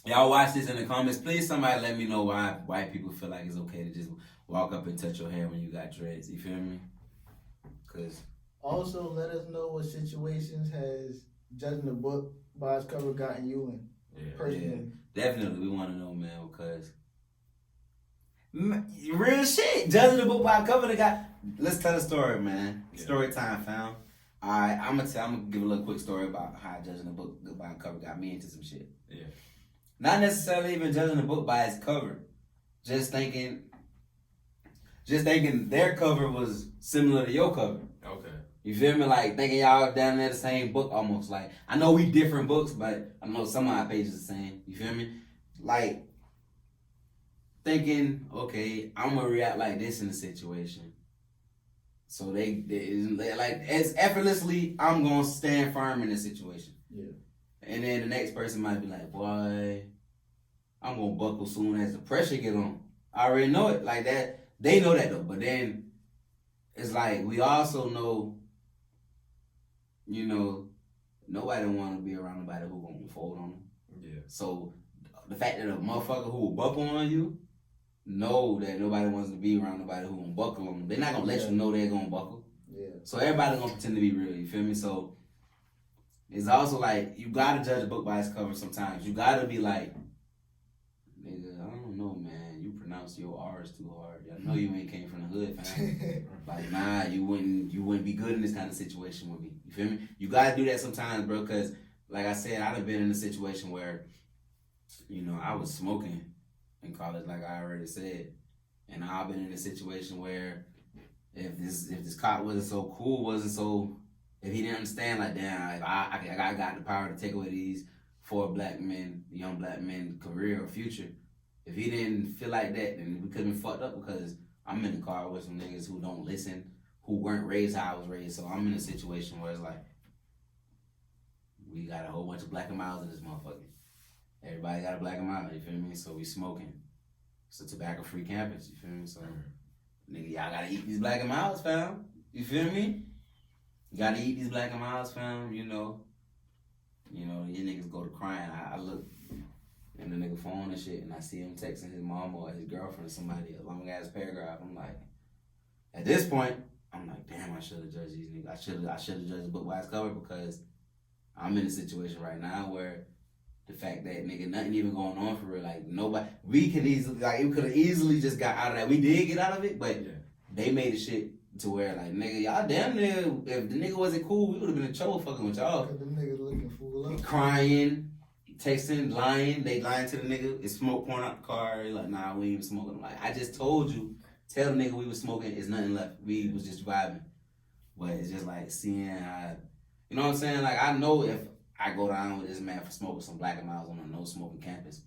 Y'all watch this in the comments. Please, somebody let me know why white people feel like it's okay to just walk up and touch your hair when you got dreads. You feel me? Because... Also, let us know what situations has judging the book by its cover gotten you in. Yeah. Personally. Yeah, definitely, we want to know, man, because real shit. Judging the book by its cover, they got. Let's tell a story, man. Yeah. Story time, fam. All right, I'm gonna give a little quick story about how judging the book by its cover got me into some shit. Yeah. Not necessarily even judging the book by its cover, just thinking their cover was similar to your cover. Okay. You feel me? Like, thinking y'all down there the same book almost. Like, I know we different books, but I know some of our pages the same. You feel me? Like, thinking, okay, I'm going to react like this in the situation. So they like, as effortlessly, I'm going to stand firm in the situation. Yeah. And then the next person might be like, boy, I'm going to buckle soon as the pressure get on. I already know it. Like that. They know that though. But then it's like, we also know, you know, nobody want to be around nobody who going to fold on them. Yeah. So the fact that a motherfucker who will buckle on you, know that nobody wants to be around nobody who going to buckle on them. They're not going to let you know they're going to buckle. Yeah. So everybody going to pretend to be real, you feel me? So it's also like, you got to judge a book by its cover sometimes. You got to be like, nigga, I don't know, man. You pronounce your R's too hard. I know you ain't came from the hood, fam. Like, nah, you wouldn't wouldn't be good in this kind of situation with me. You feel me? You gotta do that sometimes, bro, because like I said, I've been in a situation where, you know, I was smoking in college, like I already said. And I've been in a situation where if this cop wasn't so cool, if he didn't understand, like, damn, if I got the power to take away these 4 young black men career or future. If he didn't feel like that, then we could have been fucked up, because I'm in the car with some niggas who don't listen, who weren't raised how I was raised. So I'm in a situation where it's like, we got a whole bunch of black and miles in this motherfucker. Everybody got a black and mild, you feel me? So we smoking. It's a tobacco-free campus, you feel me? So, nigga, y'all gotta eat these black and miles, fam. You feel me? You gotta eat these black and miles, fam, you know. You know, your niggas go to crying. I look in the nigga phone and shit, and I see him texting his mom or his girlfriend or somebody a long-ass paragraph. I'm like, at this point, I'm like, damn, I should have judged these niggas. I should have judged the book by its cover, because I'm in a situation right now where the fact that, nigga, nothing even going on for real. Like, nobody, we could have easily just got out of that. We did get out of it, but they made the shit to where, like, nigga, y'all damn near, if the nigga wasn't cool, we would have been in trouble fucking with y'all. Cause them niggas looking fool up. Crying, texting, lying. They lying to the nigga. It's smoke pouring out the car. They like, nah, we ain't even smoking. I'm like, I just told you, tell the nigga we was smoking, it's nothing left. We was just vibing. But it's just like seeing how, you know what I'm saying? Like, I know if I go down with this man for smoking some black and miles on a no smoking campus,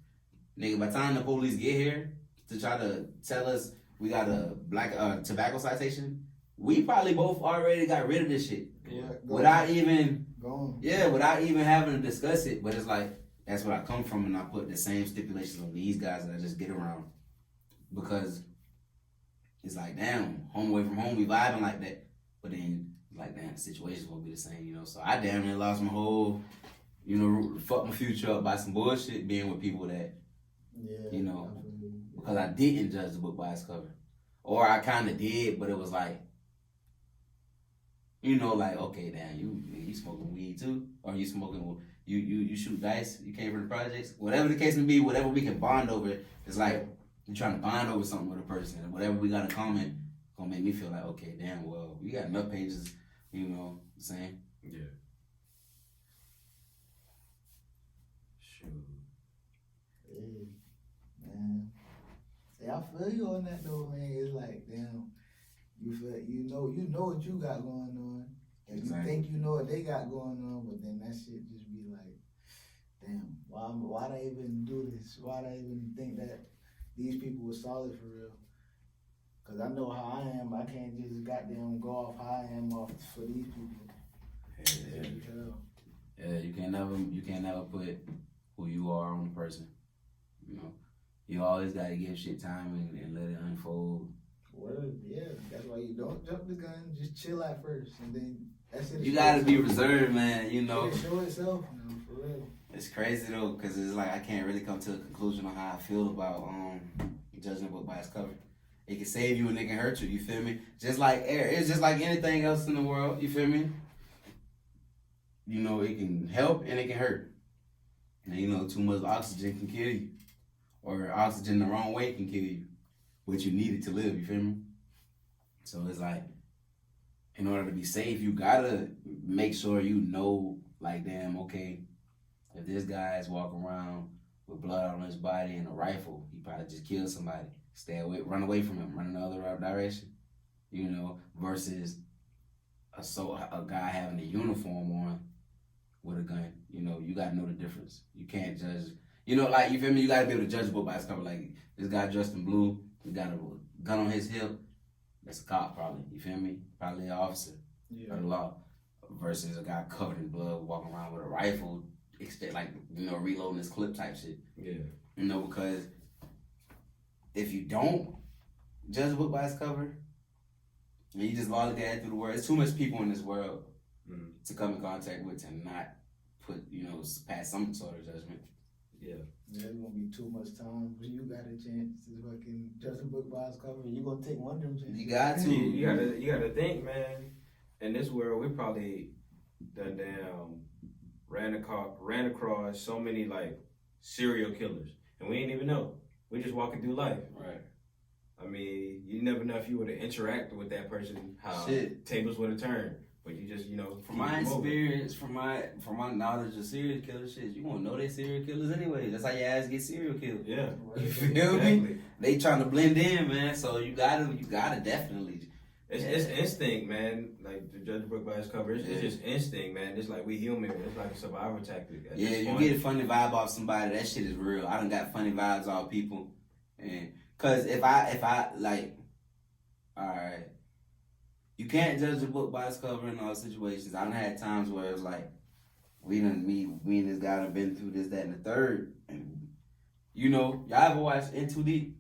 nigga, by the time the police get here to try to tell us we got a black tobacco citation, we probably both already got rid of this shit. Yeah. Without even Gone. without even having to discuss it. But it's like, that's where I come from, and I put the same stipulations on these guys that I just get around. Because it's like, damn, home away from home, we vibing like that. But then, like, damn, the situation's gonna be the same, you know? So I damn near lost my whole, you know, fuck my future up by some bullshit being with people that, you know, because I didn't judge the book by its cover. Or I kind of did, but it was like, you know, like, okay, damn, you smoking weed too? Or you smoking, you shoot dice, you came from the projects? Whatever the case may be, whatever we can bond over, it's like, you're trying to bond over something with a person, and whatever we got in common gonna make me feel like, okay, damn, well, we got enough pages, you know what I'm saying? Yeah. Shoot. Hey, man. Hey, I feel you on that though, man. It's like, damn, you feel, you know what you got going on, and Exactly. you think you know what they got going on, but then that shit just be like, damn, why'd I even do this? Why'd I even think that these people were solid for real? Cause I know how I am. I can't just goddamn go off how I am off for these people. Yeah, you can't never put who you are on the person. You know, you always gotta give shit time and let it unfold. Word, yeah. That's why you don't jump the gun. Just chill at first, and then that's it. You gotta be reserved, man. You know, it show itself, man, for real. It's crazy though, cause it's like I can't really come to a conclusion on how I feel about judging a book by its cover. It can save you and it can hurt you. You feel me? Just like air. It's just like anything else in the world. You feel me? You know, it can help and it can hurt. And you know, too much oxygen can kill you, or oxygen the wrong way can kill you. But you need it to live. You feel me? So it's like, in order to be safe, you gotta make sure you know, like, damn, okay, if this guy is walking around with blood on his body and a rifle, he probably just killed somebody. Stay away, run away from him, run in the other direction, you know, versus a guy having a uniform on with a gun. You know, you gotta know the difference. You can't judge, you know, like, you feel me? You gotta be able to judge a book by its cover. Like, this guy dressed in blue, he got a gun on his hip, that's a cop probably, you feel me? Probably an officer of the law. Versus a guy covered in blood walking around with a rifle, like, you know, reloading his clip type shit. Yeah. You know, because if you don't judge a book by its cover, and you just lollygag through the world, there's too much people in this world to come in contact with and not put, you know, pass some sort of judgment. Yeah. There's gonna be too much time when you got a chance to fucking judge a book by its cover. You gonna take one of them chances. You got to. You gotta think, man. In this world, we probably done ran across so many like serial killers, and we ain't even know. We just walking through life. Right. I mean, you never know if you would have interacted with that person, how Shit. tables would have turned. But you just, you know, From my experience, from my knowledge of serial killer shit, you won't know they serial killers anyway. That's how your ass get serial killed. Yeah. You feel me? They trying to blend in, man. So you gotta definitely. It's instinct, man. Like to judge a book by its cover, it's just instinct, man. It's like we human. It's like a survival tactic. Yeah, you get a funny vibe off somebody. That shit is real. I done got funny vibes off people, and cause if I like, all right. You can't judge a book by its cover in all situations. I done had times where it's like, me and this guy done been through this, that, and the third. And, you know, y'all ever watched In Too Deep?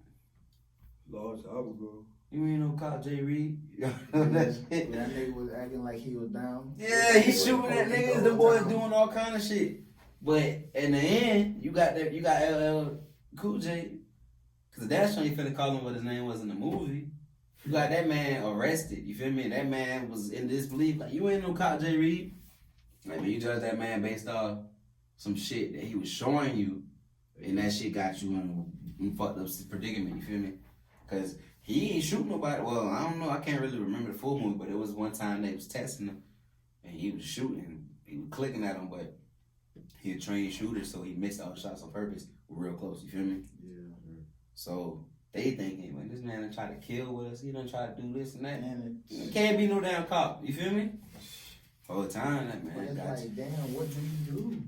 Long time ago. You ain't no cop J. Reed? That nigga was acting like he was down. Yeah, he shooting at niggas. The boys doing all kind of shit. But in the end, you got LL Cool J. Cause that's when you finna call him what his name was in the movie. You got that man arrested, you feel me? That man was in disbelief. Like, you ain't no cop, J. Reed. Like, when you judge that man based off some shit that he was showing you, and that shit got you in fucked up predicament, you feel me? Because he ain't shoot nobody. Well, I don't know. I can't really remember the full movie, but it was one time they was testing him, and he was shooting. He was clicking at him, but he a trained shooter, so he missed all the shots on purpose. We're real close, you feel me? Yeah. So they thinking, man, this man done try to kill with us. He done try to do this and that. He can't be no damn cop. You feel me? Whole time, that man. It's got like, you. damn, what do you do?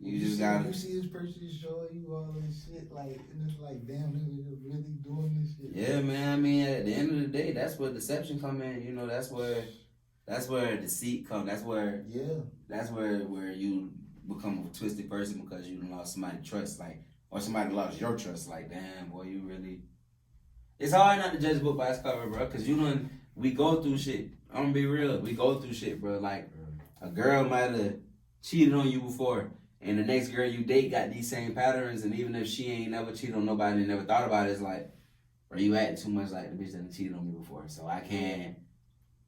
You just gotta. You see this person showing you all this shit, like, and it's like, damn, nigga, really doing this shit. Yeah, man. I mean, at the end of the day, that's where deception come in. You know, that's where deceit come. That's where you become a twisted person because you done lost somebody trust, like, or somebody lost your trust. Like, damn, boy, you really. It's hard not to judge a book by its cover, bro, because we go through shit. I'm gonna be real. We go through shit, bro. Like, a girl might have cheated on you before, and the next girl you date got these same patterns, and even if she ain't never cheated on nobody and never thought about it, it's like, bro, you acting too much like the bitch that cheated on me before, so I can't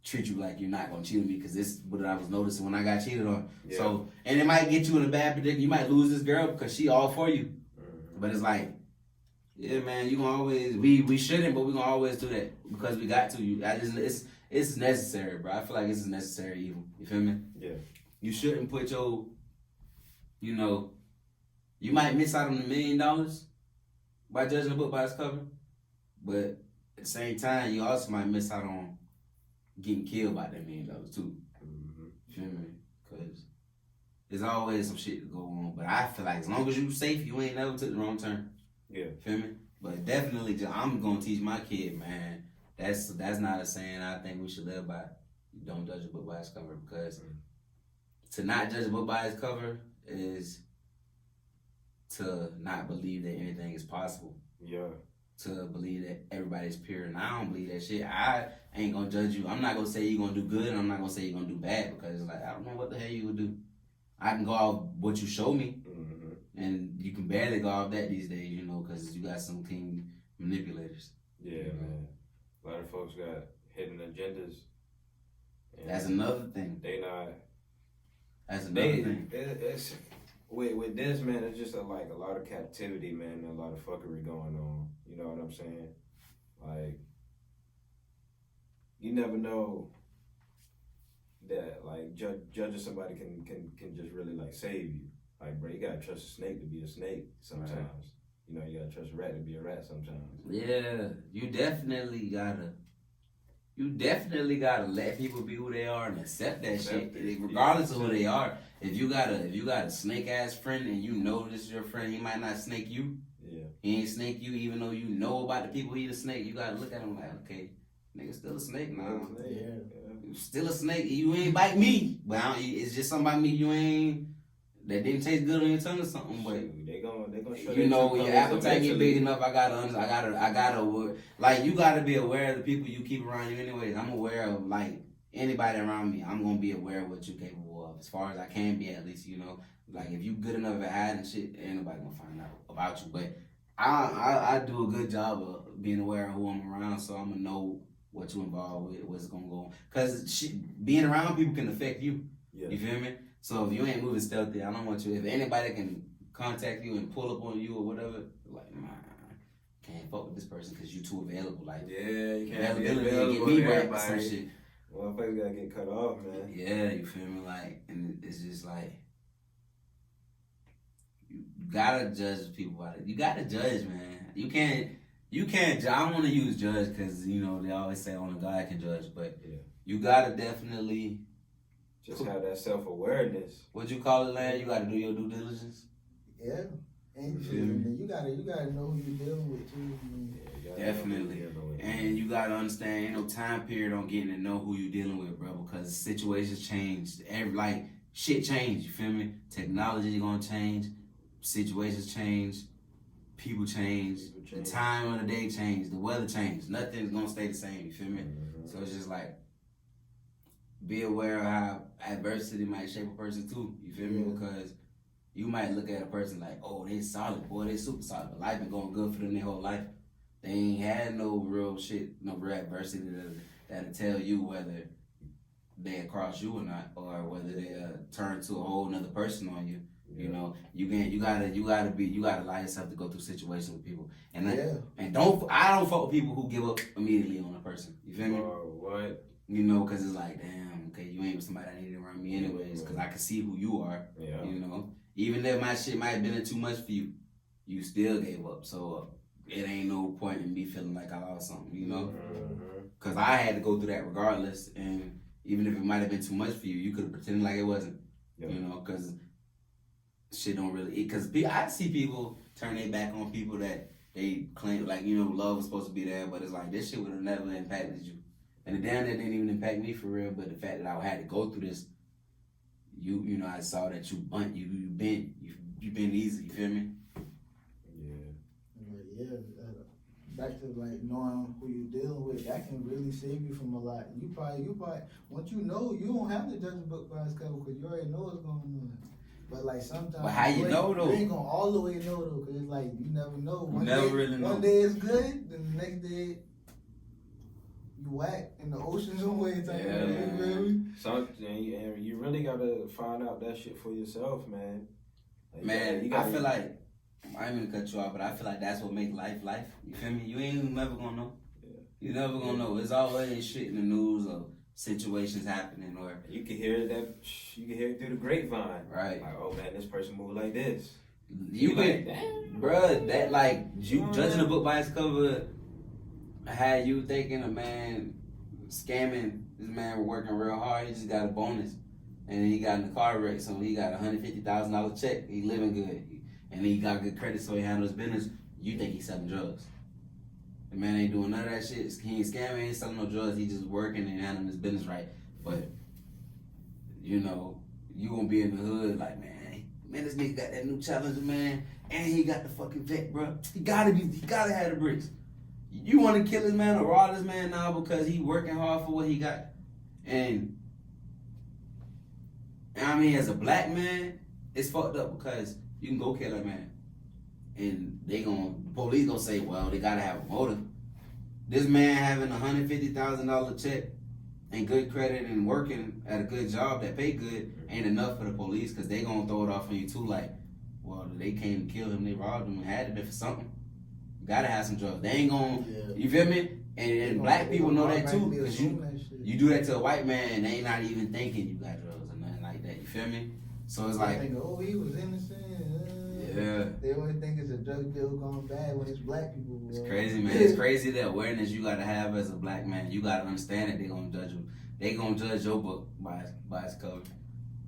treat you like you're not gonna cheat on me because this is what I was noticing when I got cheated on. Yeah. So, and it might get you in a bad predicament. You might lose this girl because she all for you. But it's like, yeah, man, you gonna always, we shouldn't, but we gonna always do that because we got to. It's necessary, bro. I feel like it's a necessary evil. You feel me? Yeah. You shouldn't put your, you know, you might miss out on $1 million by judging a book by its cover, but at the same time, you also might miss out on getting killed by that $1 million too. Mm-hmm. You feel me? Because there's always some shit to go on, but I feel like as long as you safe, you ain't never took the wrong turn. Yeah. Feel me? But definitely, I'm gonna teach my kid, man. That's not a saying I think we should live by. You don't judge a book by its cover, because to not judge a book by its cover is to not believe that anything is possible. Yeah. To believe that everybody's pure, and I don't believe that shit. I ain't gonna judge you. I'm not gonna say you're gonna do good, and I'm not gonna say you're gonna do bad, because like, I don't know what the hell you would do. I can go off what you show me, and you can barely go off that these days, you know, because you got some king manipulators. Yeah, man. A lot of folks got hidden agendas. That's another thing. They not. That's another thing. It's with this, man. It's just a lot of captivity, man. And a lot of fuckery going on. You know what I'm saying? Like, you never know that like judging somebody can just really like save you. Like, bro, you gotta trust a snake to be a snake sometimes. Right. You know, you gotta trust a rat to be a rat sometimes. Yeah, you definitely gotta let people be who they are and accept that shit, regardless of who they are. If you got a snake ass friend and you know this is your friend, he might not snake you. Yeah. He ain't snake you, even though you know about the people he the snake. You gotta look at him like, okay, nigga still a snake now. Yeah. You still a snake. You ain't bite me, but it's just something about me that didn't taste good on your tongue or something. But they gonna show you know, when your appetite get big enough, I gotta like, you gotta be aware of the people you keep around you. Anyways, I'm aware of like anybody around me. I'm gonna be aware of what you're capable of, as far as I can be, at least. You know, like if you good enough at hiding shit, ain't nobody gonna find out about you. But I do a good job of being aware of who I'm around, so I'm gonna know what you involved with, what's gonna go on. Cause being around people can affect you. Yeah. You feel me? So if you ain't moving stealthy, I don't want you. If anybody can contact you and pull up on you or whatever, like, nah, can't fuck with this person because you too available. Like, Yeah, you can't be availability available get me to right or some everybody. shit. Motherfuckers gotta get cut off, man. Yeah, you feel me? Like, and it's just like, you gotta judge people by it. You gotta judge, man. You can't, I don't want to use judge because, you know, they always say only God can judge, but you gotta definitely just have that self-awareness. What you call it, Larry? You gotta do your due diligence. Yeah. And you gotta know who you're dealing with too. Yeah, definitely. And you gotta understand, ain't no time period on getting to know who you dealing with, bro, because situations change. Shit change, you feel me? Technology gonna change, situations change, people change, the time of the day change, the weather change. Nothing's gonna stay the same, you feel me? So it's just like, be aware of how adversity might shape a person too, you feel me? Because you might look at a person like, oh, they solid, boy, they super solid, but life been going good for them their whole life. They ain't had no real shit, no real adversity that'll tell you whether they'll cross you or not, or whether they'll turn to a whole nother person on you. You know, you gotta allow yourself to go through situations with people, and I don't fuck with people who give up immediately on a person. You feel me? What? You know, cause it's like, damn, okay, you ain't with somebody I need around me anyways, cause I can see who you are. Yeah. You know, even if my shit might have been too much for you, you still gave up. So it ain't no point in me feeling like I lost something. You know, cause I had to go through that regardless, and even if it might have been too much for you, you could have pretended like it wasn't. You know, cause shit don't really, cause I see people turn their back on people that they claim, like, you know, love was supposed to be there, but it's like, this shit would have never impacted you. And the damn that didn't even impact me for real, but the fact that I had to go through this, you know, I saw that you've been easy, you feel me? Back to like knowing who you're dealing with, that can really save you from a lot. You probably, once you know, you don't have to judge a book by its cover because you already know what's going on. But like sometimes, but how you know though? You ain't gonna all the way know though, because it's like you never know. One One day it's good, then the next day you whack in the ocean somewhere. And you really gotta find out that shit for yourself, man. Like, I feel like, I ain't gonna cut you off, but I feel like that's what make life. You feel me? You ain't never gonna know. You never gonna know. There's always shit in the news of situations happening, or you can hear it through the grapevine. Right. Like, oh man, this person moved like this. You like, bruh, that like you judging a book by its cover had you thinking a man scamming, this man working real hard, he just got a bonus. And then he got in a car wreck, so he got $150,000 check. He living good. And he got good credit, so he handles business. You think he's selling drugs. The man ain't doing none of that shit. He ain't scamming, he ain't selling no drugs. He just working and handling his business right. But, you know, you gonna be in the hood like, man, this nigga got that new Challenger, man. And he got the fucking vet, bro. He gotta have the bricks. You wanna kill this man or rob this man now because he working hard for what he got. And I mean, as a black man, it's fucked up because you can go kill that man. And the police gonna say, well, they gotta have a motive. This man having $150,000 check and good credit and working at a good job that pay good ain't enough for the police because they gonna throw it off on you too. Like, well, they came to kill him, they robbed him, and had to be for something. You gotta have some drugs. They ain't gonna, you feel me? And black people know that too because you do that to a white man, they ain't not even thinking you got drugs or nothing like that. You feel me? So it's like, think, oh, he was innocent. They always think it's a drug deal gone bad when it's black people. It's crazy, man. It's crazy the awareness you gotta have as a black man. You gotta understand that they gonna judge you. They gonna judge your book by its cover.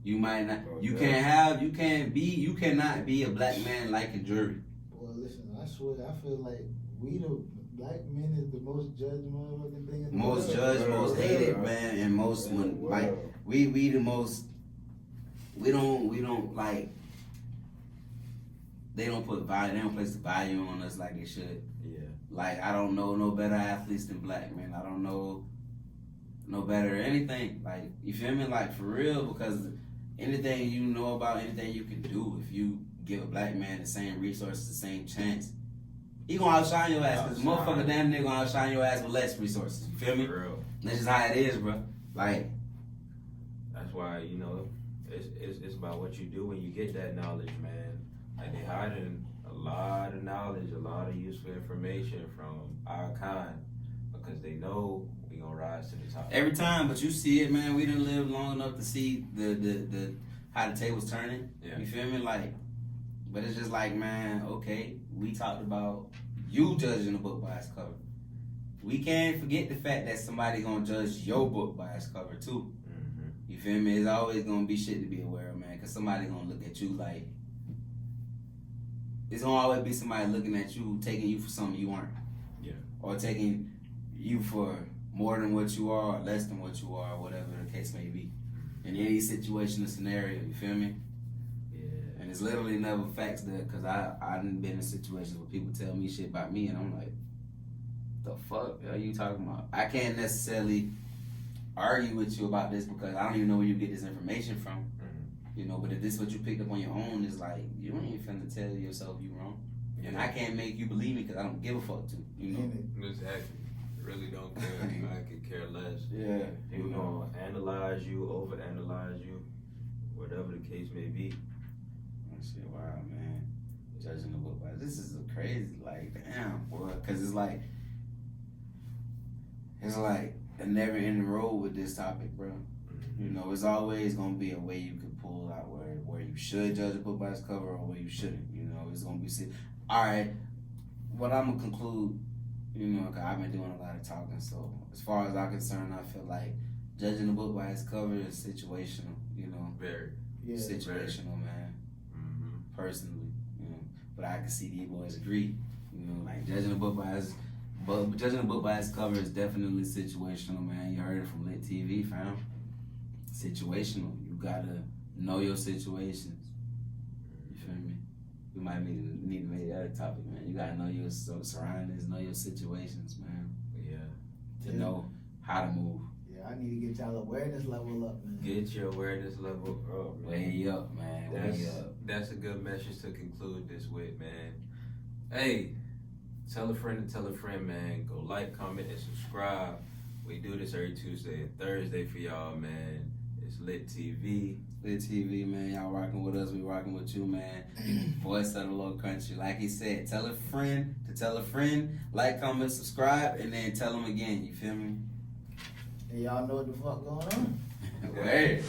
You might not. You cannot be a black man liking jury. Well, listen, I swear, I feel like we the black men is the most judged motherfucking thing. Most judged, most hated, man, and most like we the most. We don't like. They don't put value. They don't place the value on us like they should. Yeah. Like, I don't know no better athletes than black men. I don't know no better anything. Like, you feel me? Like, for real, because anything you know about, anything you can do, if you give a black man the same resources, the same chance, he gonna outshine your ass. Because motherfucker damn near gonna outshine your ass with less resources. You feel me? For real. That's just how it is, bro. Like, that's why, you know, it's about what you do when you get that knowledge, man. Like, they hiding a a lot of knowledge, a lot of useful information from our kind because they know we gonna rise to the top. Every time, but you see it, man. We done lived long enough to see the how the table's turning. Yeah. You feel me? Like, but it's just like, man, okay, we talked about you judging a book by its cover. We can't forget the fact that somebody gonna judge your book by its cover too. Mm-hmm. You feel me? It's always gonna be shit to be aware of, man. Cause somebody gonna look at you like, it's gonna always be somebody looking at you, taking you for something you aren't. Yeah. Or taking you for more than what you are, or less than what you are, whatever the case may be. In any situation or scenario, you feel me? Yeah. And it's literally never facts that, cause I done been in situations where people tell me shit about me, and I'm like, the fuck are you talking about? I can't necessarily argue with you about this because I don't even know where you get this information from. Mm-hmm. You know, but if this is what you picked up on your own, it's like, you ain't finna tell yourself you wrong. Yeah. And I can't make you believe me because I don't give a fuck to, you know? Exactly. Really don't care. I could care less. Yeah. People gonna analyze you, overanalyze you, whatever the case may be. That shit wild, man. Judging the book by this is a crazy, like, damn, boy. Cause it's like a never ending road with this topic, bro. Mm-hmm. You know, it's always gonna be a way you can pull out where you should judge a book by its cover or where you shouldn't. You know, it's gonna be all right. What I'm gonna conclude, you know, cause I've been doing a lot of talking. So as far as I'm concerned, I feel like judging a book by its cover is situational. You know, Very. Yeah. situational, man. Mm-hmm. Personally, you know, but I can see these boys agree. You know, like judging a book by its cover is definitely situational, man. You heard it from Lit TV, fam. Situational. You gotta know your situations. You feel me? We might need to make that a topic, man. You gotta know your surroundings, know your situations, man. Yeah. To know how to move. Yeah, I need to get y'all awareness level up, man. Get your awareness level up. Man. Way up, man. Way up. That's a good message to conclude this with, man. Hey, tell a friend to tell a friend, man. Go like, comment, and subscribe. We do this every Tuesday and Thursday for y'all, man. It's Lit TV. Lit TV, man. Y'all rocking with us. We rocking with you, man. Voice of the Low Country. Like he said, tell a friend to tell a friend. Like, comment, subscribe, and then tell them again. You feel me? And y'all know what the fuck going on. Word.